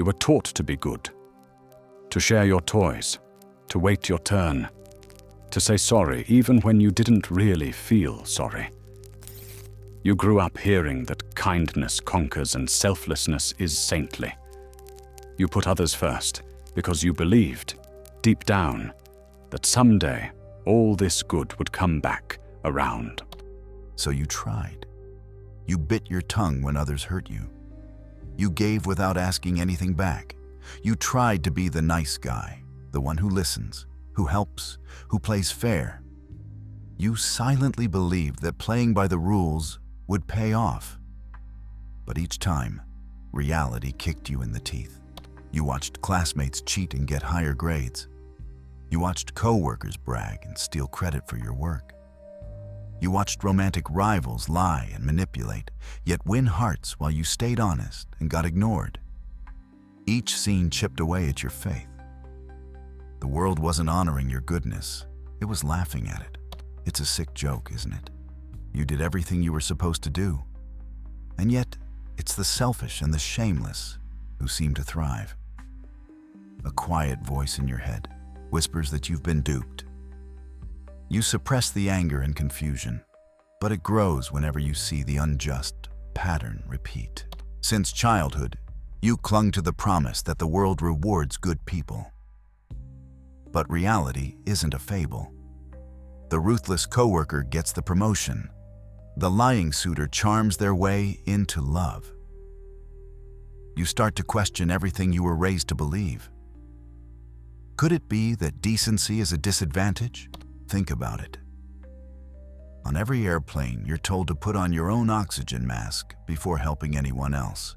You were taught to be good, to share your toys, to wait your turn, to say sorry even when you didn't really feel sorry. You grew up hearing that kindness conquers and selflessness is saintly. You put others first because you believed, deep down, that someday all this good would come back around. So you tried. You bit your tongue when others hurt you. You gave without asking anything back. You tried to be the nice guy, the one who listens, who helps, who plays fair. You silently believed that playing by the rules would pay off. But each time, reality kicked you in the teeth. You watched classmates cheat and get higher grades. You watched co-workers brag and steal credit for your work. You watched romantic rivals lie and manipulate, yet win hearts while you stayed honest and got ignored. Each scene chipped away at your faith. The world wasn't honoring your goodness, it was laughing at it. It's a sick joke, isn't it? You did everything you were supposed to do. And yet, it's the selfish and the shameless who seem to thrive. A quiet voice in your head whispers that you've been duped. You suppress the anger and confusion, but it grows whenever you see the unjust pattern repeat. Since childhood, you clung to the promise that the world rewards good people. But reality isn't a fable. The ruthless coworker gets the promotion. The lying suitor charms their way into love. You start to question everything you were raised to believe. Could it be that decency is a disadvantage? Think about it. On every airplane, you're told to put on your own oxygen mask before helping anyone else.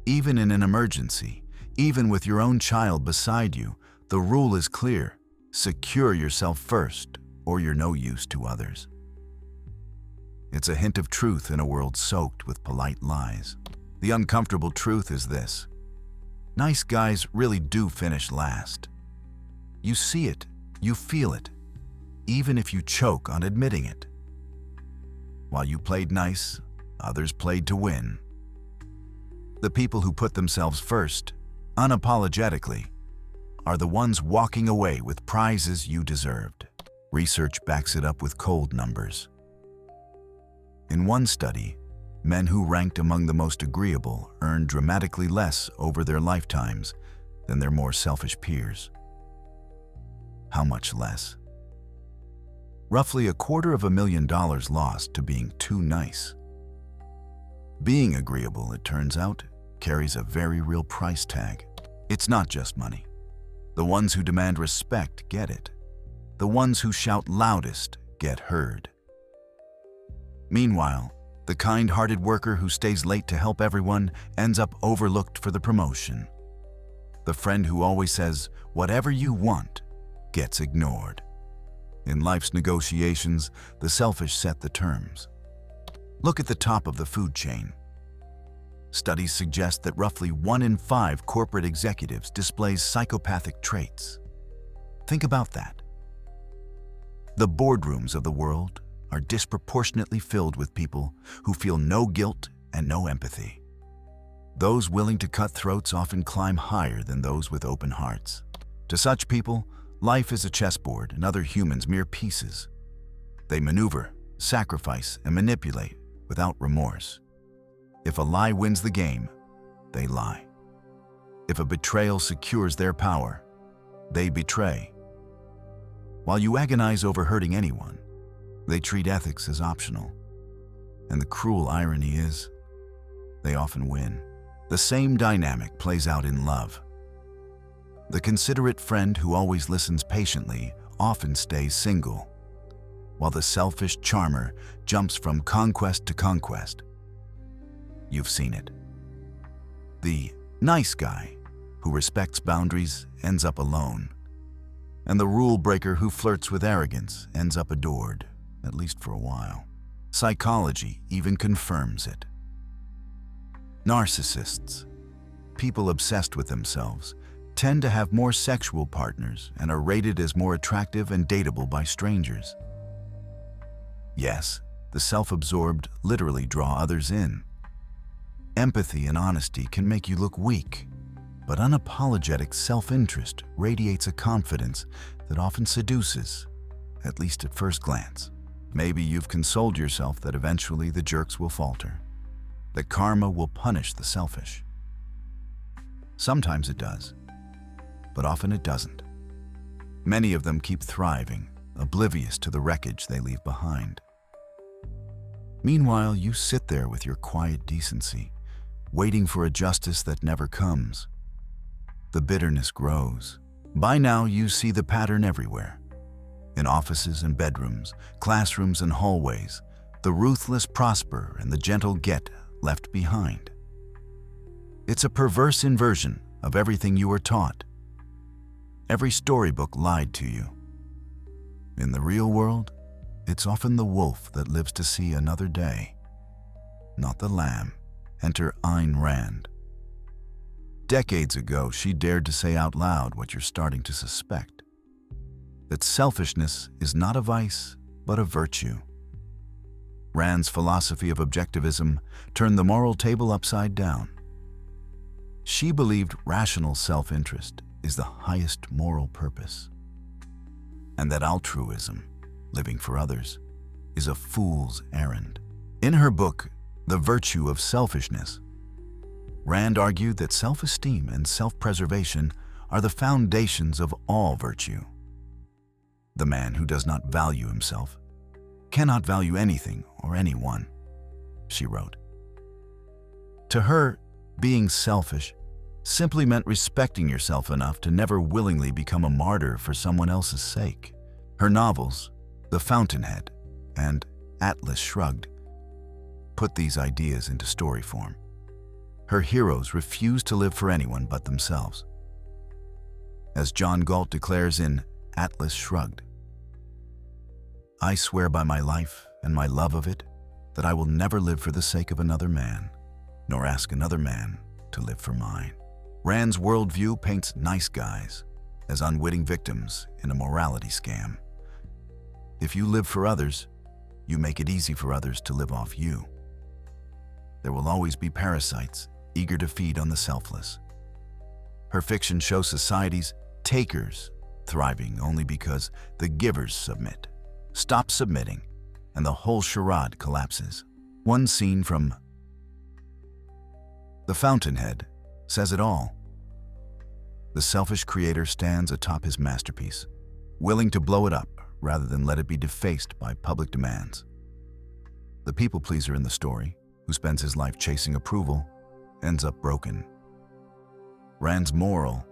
Even in an emergency, even with your own child beside you, the rule is clear: secure yourself first, or you're no use to others. It's a hint of truth in a world soaked with polite lies. The uncomfortable truth is this: nice guys really do finish last. You see it, you feel it, even if you choke on admitting it. While you played nice, others played to win. The people who put themselves first, unapologetically, are the ones walking away with prizes you deserved. Research backs it up with cold numbers. In one study, men who ranked among the most agreeable earned dramatically less over their lifetimes than their more selfish peers. How much less? Roughly $250,000 lost to being too nice. Being agreeable, it turns out, carries a very real price tag. It's not just money. The ones who demand respect get it. The ones who shout loudest get heard. Meanwhile, the kind-hearted worker who stays late to help everyone ends up overlooked for the promotion. The friend who always says, "Whatever you want," gets ignored. In life's negotiations, the selfish set the terms. Look at the top of the food chain. Studies suggest that roughly 1 in 5 corporate executives displays psychopathic traits. Think about that. The boardrooms of the world are disproportionately filled with people who feel no guilt and no empathy. Those willing to cut throats often climb higher than those with open hearts. To such people, life is a chessboard and other humans mere pieces. They maneuver, sacrifice, and manipulate without remorse. If a lie wins the game, they lie. If a betrayal secures their power, they betray. While you agonize over hurting anyone, they treat ethics as optional. And the cruel irony is, they often win. The same dynamic plays out in love. The considerate friend who always listens patiently often stays single, while the selfish charmer jumps from conquest to conquest. You've seen it. The nice guy who respects boundaries ends up alone, and the rule breaker who flirts with arrogance ends up adored, at least for a while. Psychology even confirms it. Narcissists, people obsessed with themselves, tend to have more sexual partners and are rated as more attractive and dateable by strangers. Yes, the self-absorbed literally draw others in. Empathy and honesty can make you look weak, but unapologetic self-interest radiates a confidence that often seduces, at least at first glance. Maybe you've consoled yourself that eventually the jerks will falter, that karma will punish the selfish. Sometimes it does, but often it doesn't. Many of them keep thriving, oblivious to the wreckage they leave behind. Meanwhile, you sit there with your quiet decency, waiting for a justice that never comes. The bitterness grows. By now, you see the pattern everywhere. In offices and bedrooms, classrooms and hallways, the ruthless prosper and the gentle get left behind. It's a perverse inversion of everything you were taught. Every storybook lied to you. In the real world, it's often the wolf that lives to see another day, not the lamb. Enter Ayn Rand. Decades ago, she dared to say out loud what you're starting to suspect: that selfishness is not a vice, but a virtue. Rand's philosophy of objectivism turned the moral table upside down. She believed rational self-interest is the highest moral purpose, and that altruism, living for others, is a fool's errand. In her book, The Virtue of Selfishness, Rand argued that self-esteem and self-preservation are the foundations of all virtue. The man who does not value himself cannot value anything or anyone, she wrote. To her, being selfish simply meant respecting yourself enough to never willingly become a martyr for someone else's sake. Her novels, The Fountainhead and Atlas Shrugged, put these ideas into story form. Her heroes refuse to live for anyone but themselves. As John Galt declares in Atlas Shrugged, "I swear by my life and my love of it that I will never live for the sake of another man, nor ask another man to live for mine." Rand's worldview paints nice guys as unwitting victims in a morality scam. If you live for others, you make it easy for others to live off you. There will always be parasites eager to feed on the selfless. Her fiction shows society's takers thriving only because the givers submit. Stop submitting, and the whole charade collapses. One scene from The Fountainhead says it all. The selfish creator stands atop his masterpiece, willing to blow it up rather than let it be defaced by public demands. The people pleaser in the story, who spends his life chasing approval, ends up broken. Rand's moral: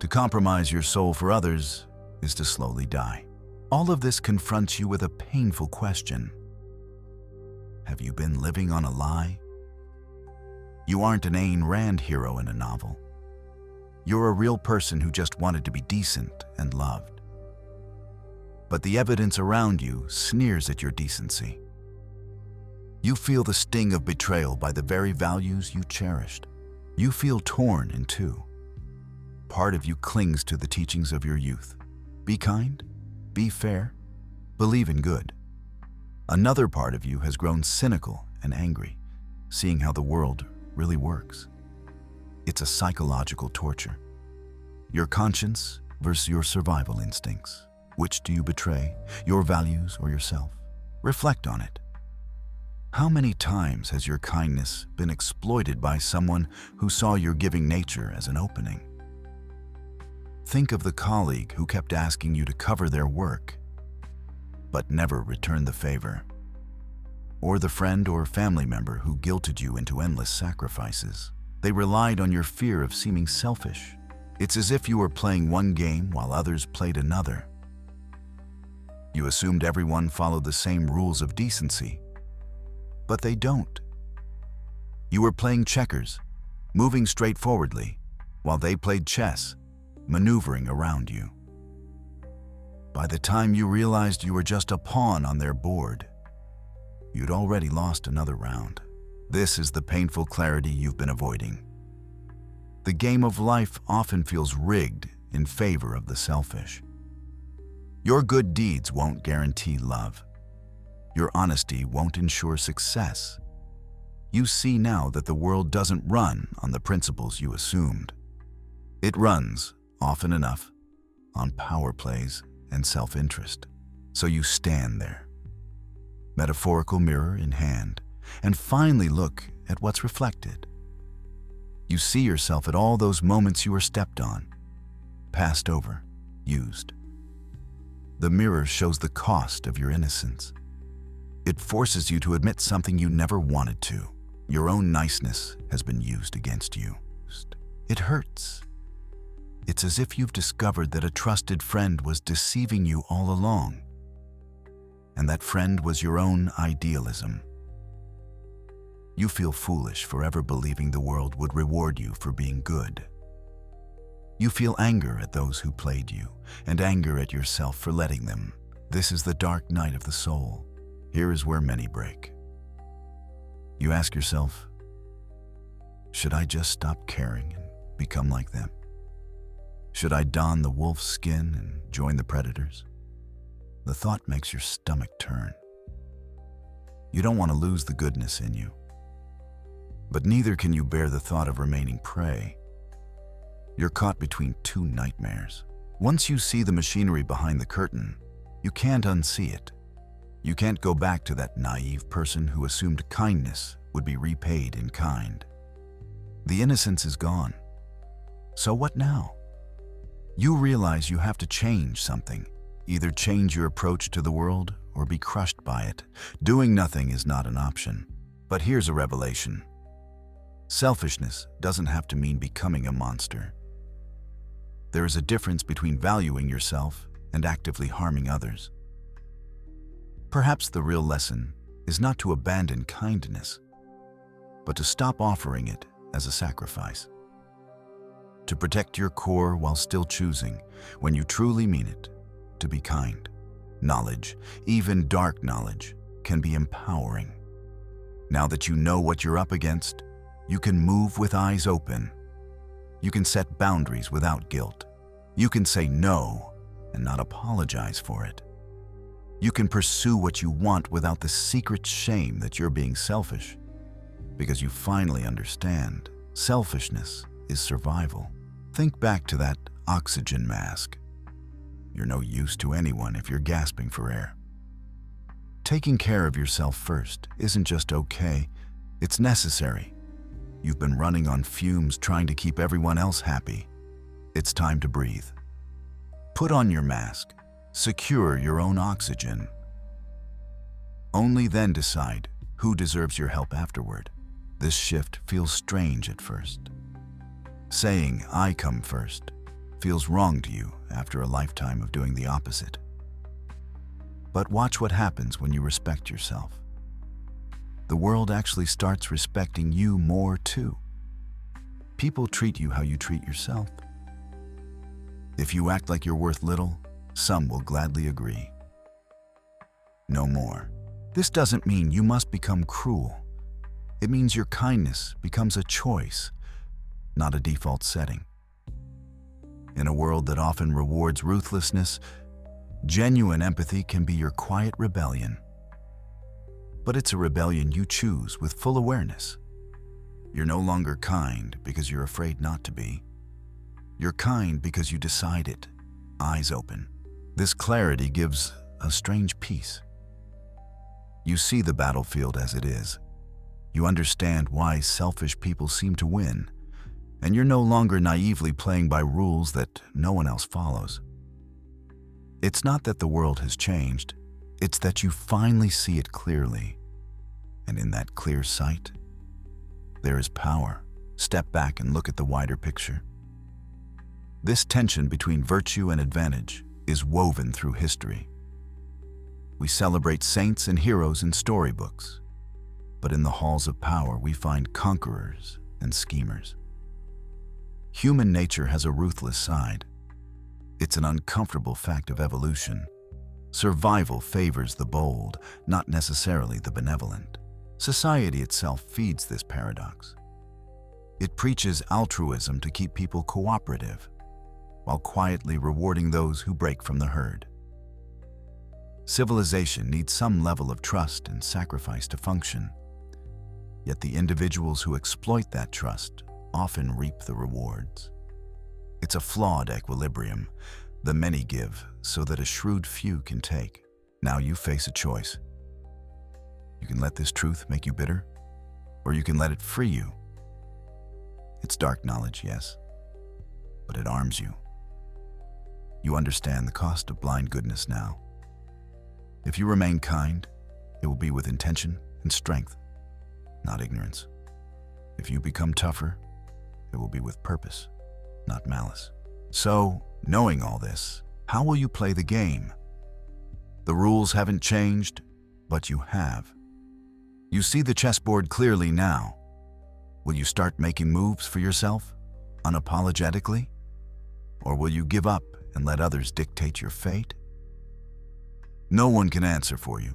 to compromise your soul for others is to slowly die. All of this confronts you with a painful question. Have you been living on a lie? You aren't an Ayn Rand hero in a novel. You're a real person who just wanted to be decent and loved. But the evidence around you sneers at your decency. You feel the sting of betrayal by the very values you cherished. You feel torn in two. Part of you clings to the teachings of your youth. Be kind, be fair, believe in good. Another part of you has grown cynical and angry, seeing how the world really works. It's a psychological torture. Your conscience versus your survival instincts. Which do you betray, your values or yourself? Reflect on it. How many times has your kindness been exploited by someone who saw your giving nature as an opening? Think of the colleague who kept asking you to cover their work, but never returned the favor. Or the friend or family member who guilted you into endless sacrifices. They relied on your fear of seeming selfish. It's as if you were playing one game while others played another. You assumed everyone followed the same rules of decency, but they don't. You were playing checkers, moving straightforwardly, while they played chess, maneuvering around you. By the time you realized you were just a pawn on their board, you'd already lost another round. This is the painful clarity you've been avoiding. The game of life often feels rigged in favor of the selfish. Your good deeds won't guarantee love. Your honesty won't ensure success. You see now that the world doesn't run on the principles you assumed. It runs, often enough, on power plays and self-interest. So you stand there, metaphorical mirror in hand, and finally look at what's reflected. You see yourself at all those moments you were stepped on, passed over, used. The mirror shows the cost of your innocence. It forces you to admit something you never wanted to. Your own niceness has been used against you. It hurts. It's as if you've discovered that a trusted friend was deceiving you all along. And that friend was your own idealism. You feel foolish for ever believing the world would reward you for being good. You feel anger at those who played you, and anger at yourself for letting them. This is the dark night of the soul. Here is where many break. You ask yourself, should I just stop caring and become like them? Should I don the wolf's skin and join the predators? The thought makes your stomach turn. You don't want to lose the goodness in you, but neither can you bear the thought of remaining prey. You're caught between two nightmares. Once you see the machinery behind the curtain, you can't unsee it. You can't go back to that naive person who assumed kindness would be repaid in kind. The innocence is gone. So what now? You realize you have to change something. Either change your approach to the world or be crushed by it. Doing nothing is not an option. But here's a revelation. Selfishness doesn't have to mean becoming a monster. There is a difference between valuing yourself and actively harming others. Perhaps the real lesson is not to abandon kindness, but to stop offering it as a sacrifice. To protect your core while still choosing, when you truly mean it, to be kind. Knowledge, even dark knowledge, can be empowering. Now that you know what you're up against, you can move with eyes open. You can set boundaries without guilt. You can say no and not apologize for it. You can pursue what you want without the secret shame that you're being selfish, because you finally understand selfishness is survival. Think back to that oxygen mask. You're no use to anyone if you're gasping for air. Taking care of yourself first isn't just okay, it's necessary. You've been running on fumes trying to keep everyone else happy. It's time to breathe. Put on your mask. Secure your own oxygen. Only then decide who deserves your help afterward. This shift feels strange at first. Saying, "I come first," feels wrong to you after a lifetime of doing the opposite. But watch what happens when you respect yourself. The world actually starts respecting you more too. People treat you how you treat yourself. If you act like you're worth little, some will gladly agree. No more. This doesn't mean you must become cruel. It means your kindness becomes a choice, not a default setting. In a world that often rewards ruthlessness, genuine empathy can be your quiet rebellion. But it's a rebellion you choose with full awareness. You're no longer kind because you're afraid not to be. You're kind because you decide it, eyes open. This clarity gives a strange peace. You see the battlefield as it is. You understand why selfish people seem to win, and you're no longer naively playing by rules that no one else follows. It's not that the world has changed, it's that you finally see it clearly. And in that clear sight, there is power. Step back and look at the wider picture. This tension between virtue and advantage is woven through history. We celebrate saints and heroes in storybooks, but in the halls of power we find conquerors and schemers. Human nature has a ruthless side. It's an uncomfortable fact of evolution. Survival favors the bold, not necessarily the benevolent. Society itself feeds this paradox. It preaches altruism to keep people cooperative, while quietly rewarding those who break from the herd. Civilization needs some level of trust and sacrifice to function. Yet the individuals who exploit that trust often reap the rewards. It's a flawed equilibrium. The many give so that a shrewd few can take. Now you face a choice. You can let this truth make you bitter, or you can let it free you. It's dark knowledge, yes, but it arms you. You understand the cost of blind goodness now. If you remain kind, it will be with intention and strength, not ignorance. If you become tougher, it will be with purpose, not malice. So, knowing all this, how will you play the game? The rules haven't changed, but you have. You see the chessboard clearly now. Will you start making moves for yourself, unapologetically? Or will you give up and let others dictate your fate? No one can answer for you.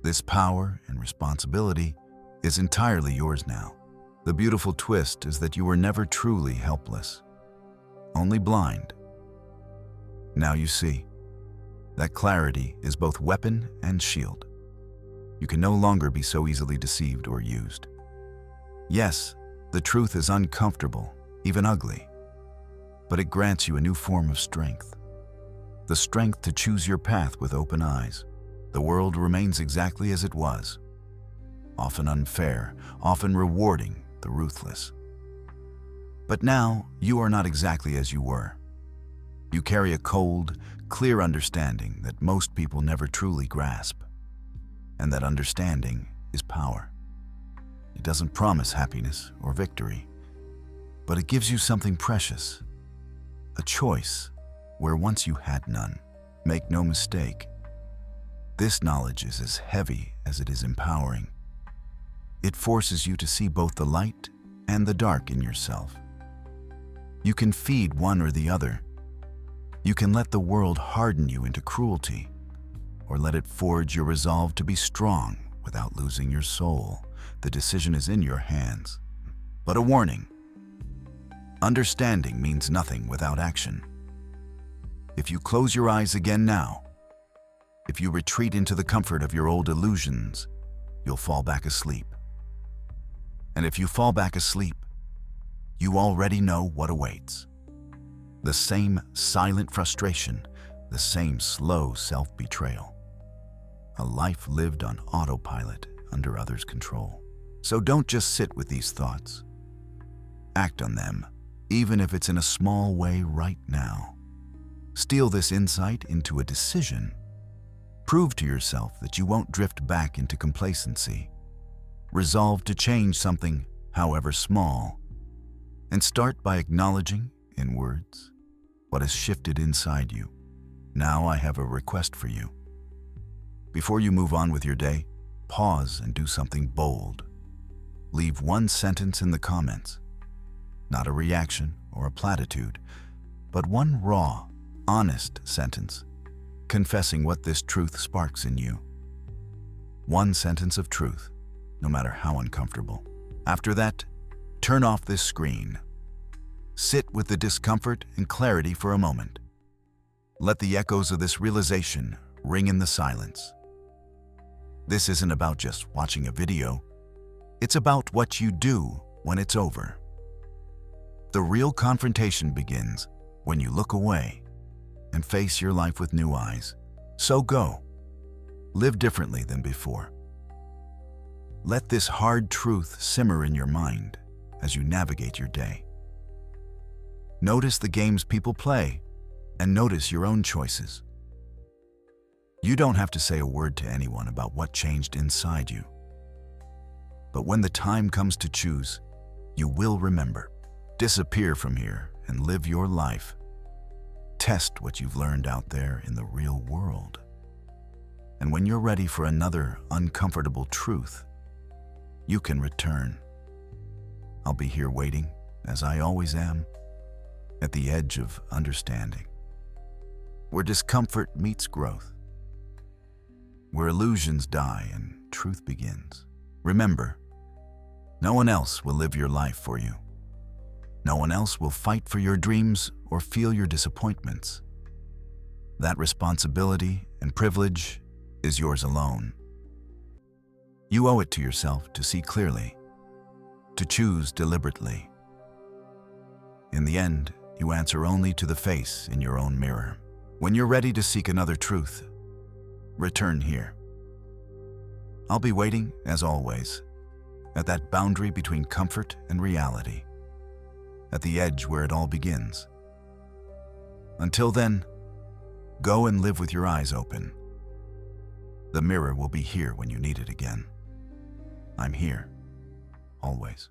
This power and responsibility is entirely yours now. The beautiful twist is that you were never truly helpless, only blind. Now you see, that clarity is both weapon and shield. You can no longer be so easily deceived or used. Yes, the truth is uncomfortable, even ugly, but it grants you a new form of strength. The strength to choose your path with open eyes. The world remains exactly as it was, often unfair, often rewarding the ruthless. But now, you are not exactly as you were. You carry a cold, clear understanding that most people never truly grasp. And that understanding is power. It doesn't promise happiness or victory, but it gives you something precious, a choice where once you had none. Make no mistake, this knowledge is as heavy as it is empowering. It forces you to see both the light and the dark in yourself. You can feed one or the other. You can let the world harden you into cruelty, or let it forge your resolve to be strong without losing your soul. The decision is in your hands. But a warning: understanding means nothing without action. If you close your eyes again now, if you retreat into the comfort of your old illusions, you'll fall back asleep. And if you fall back asleep, you already know what awaits. The same silent frustration, the same slow self-betrayal. A life lived on autopilot under others' control. So don't just sit with these thoughts. Act on them, even if it's in a small way right now. Steal this insight into a decision. Prove to yourself that you won't drift back into complacency. Resolve to change something, however small, and start by acknowledging, in words, what has shifted inside you. Now I have a request for you. Before you move on with your day, pause and do something bold. Leave one sentence in the comments. Not a reaction or a platitude, but one raw, honest sentence, confessing what this truth sparks in you. One sentence of truth, no matter how uncomfortable. After that, turn off this screen. Sit with the discomfort and clarity for a moment. Let the echoes of this realization ring in the silence. This isn't about just watching a video. It's about what you do when it's over. The real confrontation begins when you look away and face your life with new eyes. So go. Live differently than before. Let this hard truth simmer in your mind as you navigate your day. Notice the games people play and notice your own choices. You don't have to say a word to anyone about what changed inside you. But when the time comes to choose, you will remember. Disappear from here and live your life. Test what you've learned out there in the real world. And when you're ready for another uncomfortable truth, you can return. I'll be here waiting, as I always am, at the edge of understanding, where discomfort meets growth, where illusions die and truth begins. Remember, no one else will live your life for you. No one else will fight for your dreams or feel your disappointments. That responsibility and privilege is yours alone. You owe it to yourself to see clearly, to choose deliberately. In the end, you answer only to the face in your own mirror. When you're ready to seek another truth, return here. I'll be waiting, as always, at that boundary between comfort and reality, at the edge where it all begins. Until then, go and live with your eyes open. The mirror will be here when you need it again. I'm here, always.